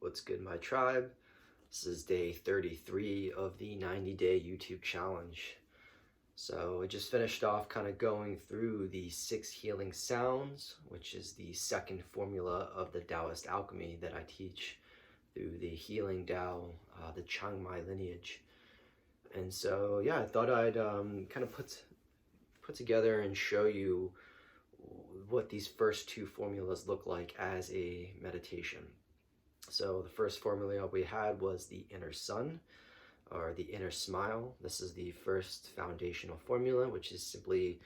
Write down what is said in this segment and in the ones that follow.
What's good, my tribe? This is day 33 of the 90-day YouTube challenge. So I just finished off kind of going through the 6 healing sounds, which is the second formula of the Taoist alchemy that I teach through the healing Tao, the Chiang Mai lineage. And so, yeah, I thought I'd kind of put together and show you what these first 2 formulas look like as a meditation. So the first formula we had was the inner sun, or the inner smile. This is the first foundational formula, which is simply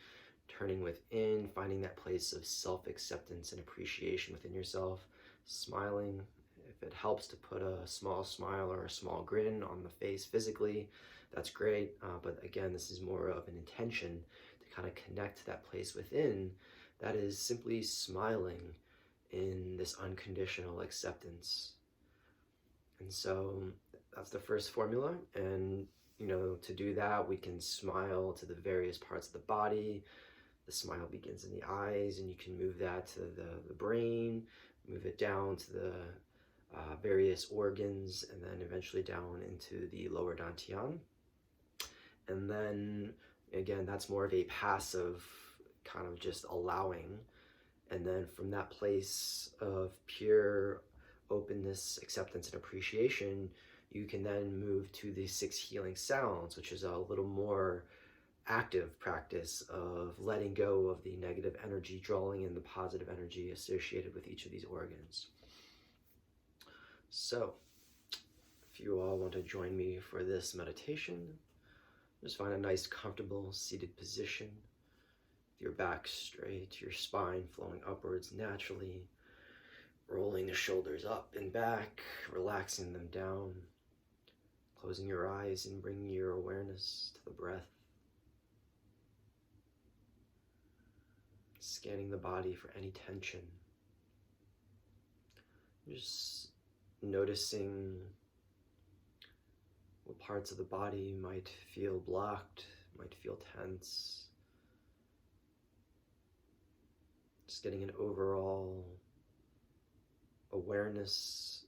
turning within, finding that place of self-acceptance and appreciation within yourself, smiling. If it helps to put a small smile or a small grin on the face physically, that's great. But again, this is more of an intention to kind of connect to that place within that is simply smiling in this unconditional acceptance. And so that's the first formula. And to do that, we can smile to the various parts of the body. The smile begins in the eyes, and you can move that to the brain, move it down to the various organs, and then eventually down into the lower dantian. And then again, that's more of a passive kind of just allowing. And then from that place of pure openness, acceptance, and appreciation, you can then move to the 6 healing sounds, which is a little more active practice of letting go of the negative energy, drawing in the positive energy associated with each of these organs. So if you all want to join me for this meditation, just find a nice, comfortable seated position. Your back straight, your spine flowing upwards naturally, rolling the shoulders up and back, relaxing them down, closing your eyes and bringing your awareness to the breath, scanning the body for any tension, just noticing what parts of the body might feel blocked, might feel tense. Just getting an overall awareness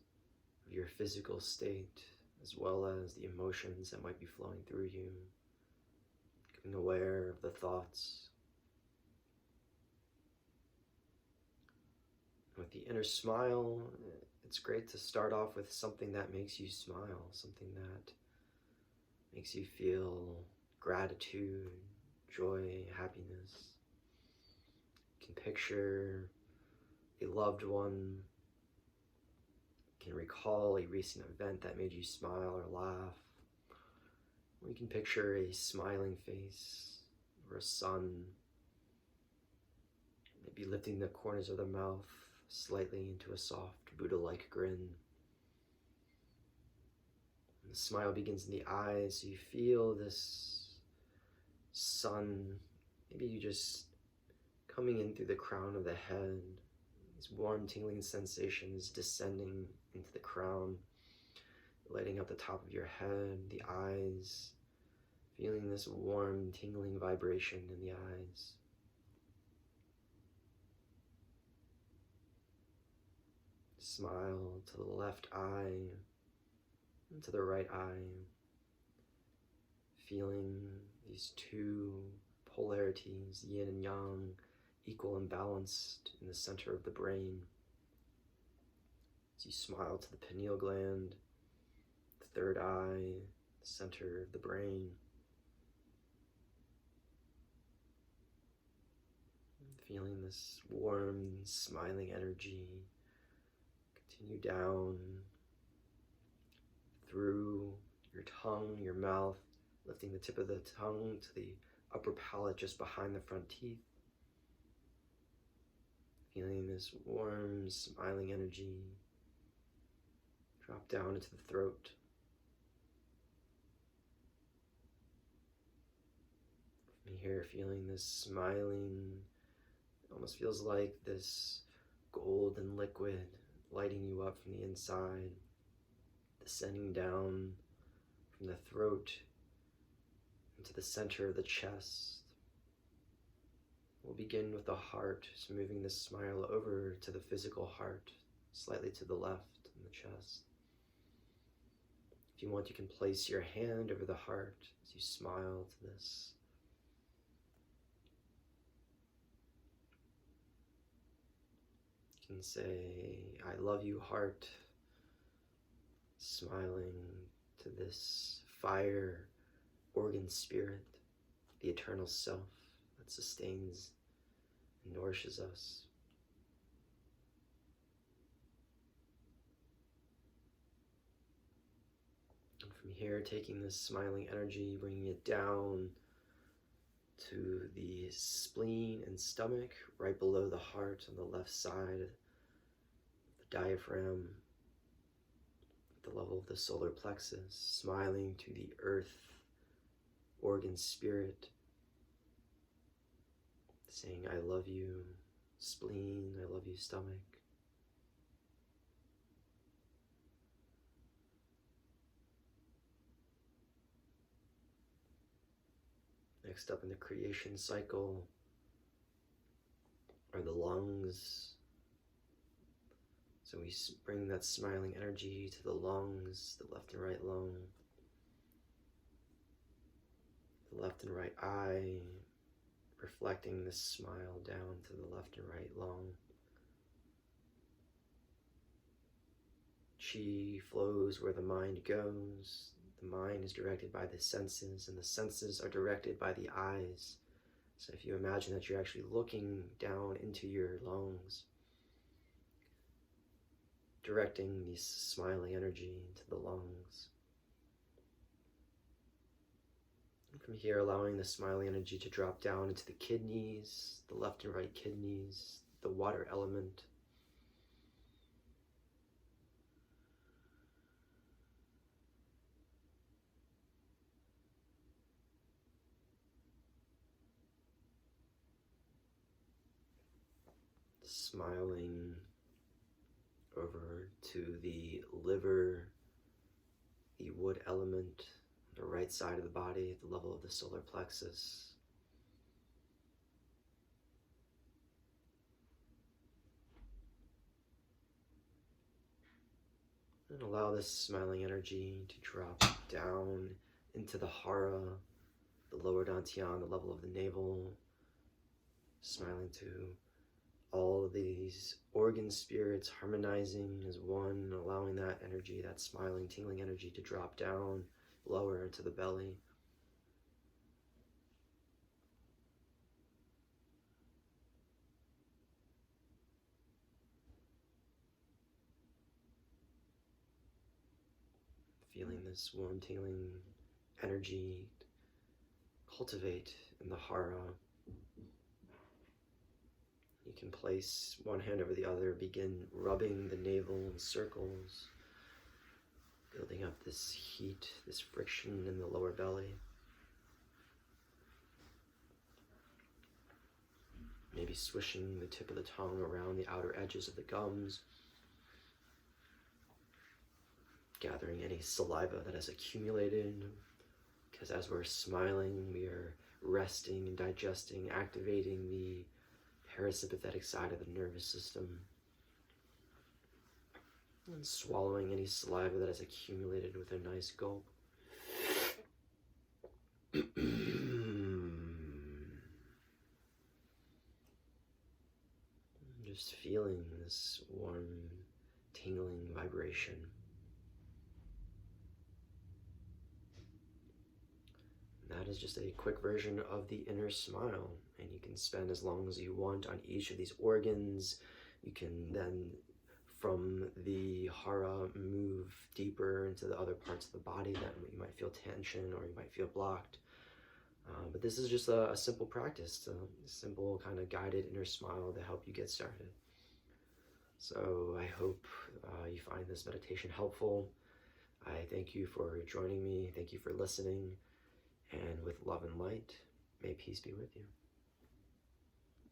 of your physical state, as well as the emotions that might be flowing through you. Becoming aware of the thoughts. With the inner smile, it's great to start off with something that makes you smile, something that makes you feel gratitude, joy, happiness. You can picture a loved one, you can recall a recent event that made you smile or laugh, or you can picture a smiling face or a sun, maybe lifting the corners of the mouth slightly into a soft Buddha-like grin. And the smile begins in the eyes, so you feel this sun, maybe you just coming in through the crown of the head, these warm tingling sensations descending into the crown, lighting up the top of your head, the eyes, feeling this warm tingling vibration in the eyes. Smile to the left eye and to the right eye, feeling these 2 polarities, yin and yang, equal and balanced in the center of the brain. As you smile to the pineal gland, the 3rd eye, the center of the brain. Feeling this warm, smiling energy continue down through your tongue, your mouth, lifting the tip of the tongue to the upper palate just behind the front teeth. Feeling this warm, smiling energy drop down into the throat. From here, feeling this smiling, it almost feels like this golden liquid lighting you up from the inside, descending down from the throat into the center of the chest. We'll begin with the heart, just moving this smile over to the physical heart, slightly to the left in the chest. If you want, you can place your hand over the heart as you smile to this. You can say, I love you, heart, smiling to this fire, organ spirit, the eternal self that sustains and nourishes us. And from here, taking this smiling energy, bringing it down to the spleen and stomach, right below the heart on the left side, the diaphragm, at the level of the solar plexus, smiling to the earth, organ spirit, saying, I love you, spleen, I love you, stomach. Next up in the creation cycle are the lungs. So we bring that smiling energy to the lungs, the left and right lung, the left and right eye, reflecting this smile down to the left and right lung. Chi flows where the mind goes. The mind is directed by the senses, and the senses are directed by the eyes. So if you imagine that you're actually looking down into your lungs, directing this smiling energy into the lungs. And from here, allowing the smiling energy to drop down into the kidneys, the left and right kidneys, the water element. Smiling over to the liver, the wood element, the right side of the body at the level of the solar plexus. And allow this smiling energy to drop down into the hara, the lower dantian, the level of the navel, smiling to all of these organ spirits harmonizing as one, allowing that energy, that smiling, tingling energy to drop down lower into the belly. Feeling this warm, tingling energy cultivate in the hara. You can place one hand over the other, begin rubbing the navel in circles, building up this heat, this friction in the lower belly. Maybe swishing the tip of the tongue around the outer edges of the gums, gathering any saliva that has accumulated, because as we're smiling, we are resting and digesting, activating the parasympathetic side of the nervous system, and swallowing any saliva that has accumulated with a nice gulp. Just feeling this warm, tingling vibration. That is just a quick version of the inner smile, and you can spend as long as you want on each of these organs. You can then, from the hara, move deeper into the other parts of the body that you might feel tension or you might feel blocked. But this is just a simple practice, a simple kind of guided inner smile to help you get started. So I hope you find this meditation helpful. I thank you for joining me. Thank you for listening. And with love and light, may peace be with you.